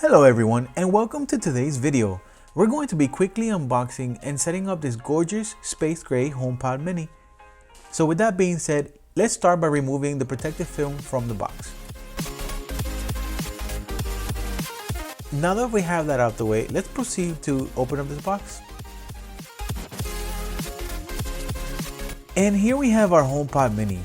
Hello everyone and welcome to today's video. We're going to be quickly unboxing and setting up this gorgeous space gray HomePod mini. So with that being said, let's start by removing the protective film from the box. Now that we have that out the way, let's proceed to open up this box. And here we have our HomePod mini.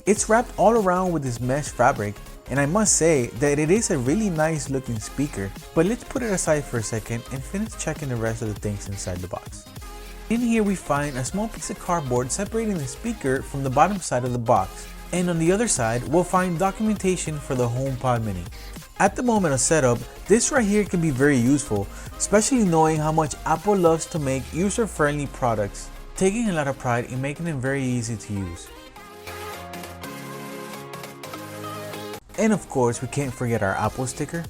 It's wrapped all around with this mesh fabric, and I must say that it is a really nice looking speaker, but let's put it aside for a second and finish checking the rest of the things inside the box. In here we find a small piece of cardboard separating the speaker from the bottom side of the box, and on the other side we'll find documentation for the HomePod mini. At the moment of setup, this right here can be very useful, especially knowing how much Apple loves to make user-friendly products, taking a lot of pride in making them very easy to use. And of course, we can't forget our Apple sticker.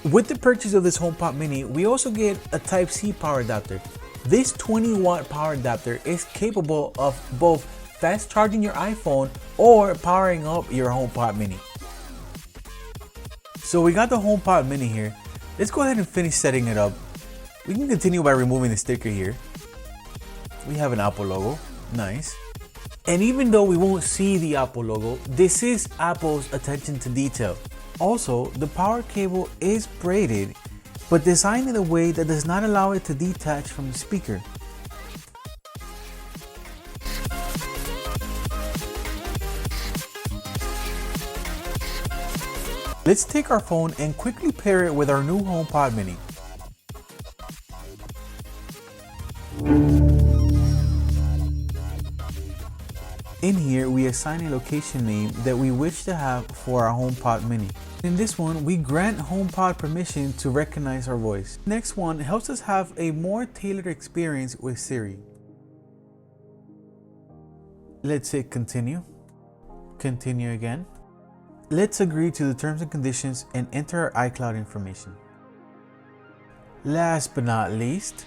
With the purchase of this HomePod mini, we also get a Type-C power adapter. This 20-watt power adapter is capable of both fast charging your iPhone or powering up your HomePod mini. So we got the HomePod mini here. Let's go ahead and finish setting it up. We can continue by removing the sticker here. We have an Apple logo, nice. And even though we won't see the Apple logo, this is Apple's attention to detail. Also, the power cable is braided, but designed in a way that does not allow it to detach from the speaker. Let's take our phone and quickly pair it with our new HomePod mini. In here, we assign a location name that we wish to have for our HomePod mini. In this one, we grant HomePod permission to recognize our voice. Next one helps us have a more tailored experience with Siri. Let's hit continue. Continue again. Let's agree to the terms and conditions and enter our iCloud information. Last but not least,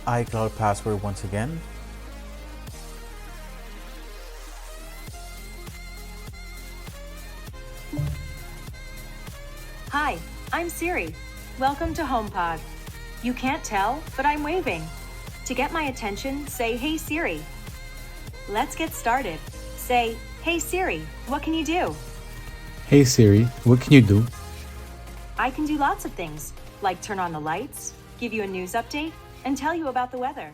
iCloud password once again. Hi, I'm Siri. Welcome to HomePod. You can't tell, but I'm waving. To get my attention, say, "Hey Siri." Let's get started. Say, "Hey Siri, what can you do?" Hey Siri, what can you do? I can do lots of things, like turn on the lights, give you a news update, and tell you about the weather.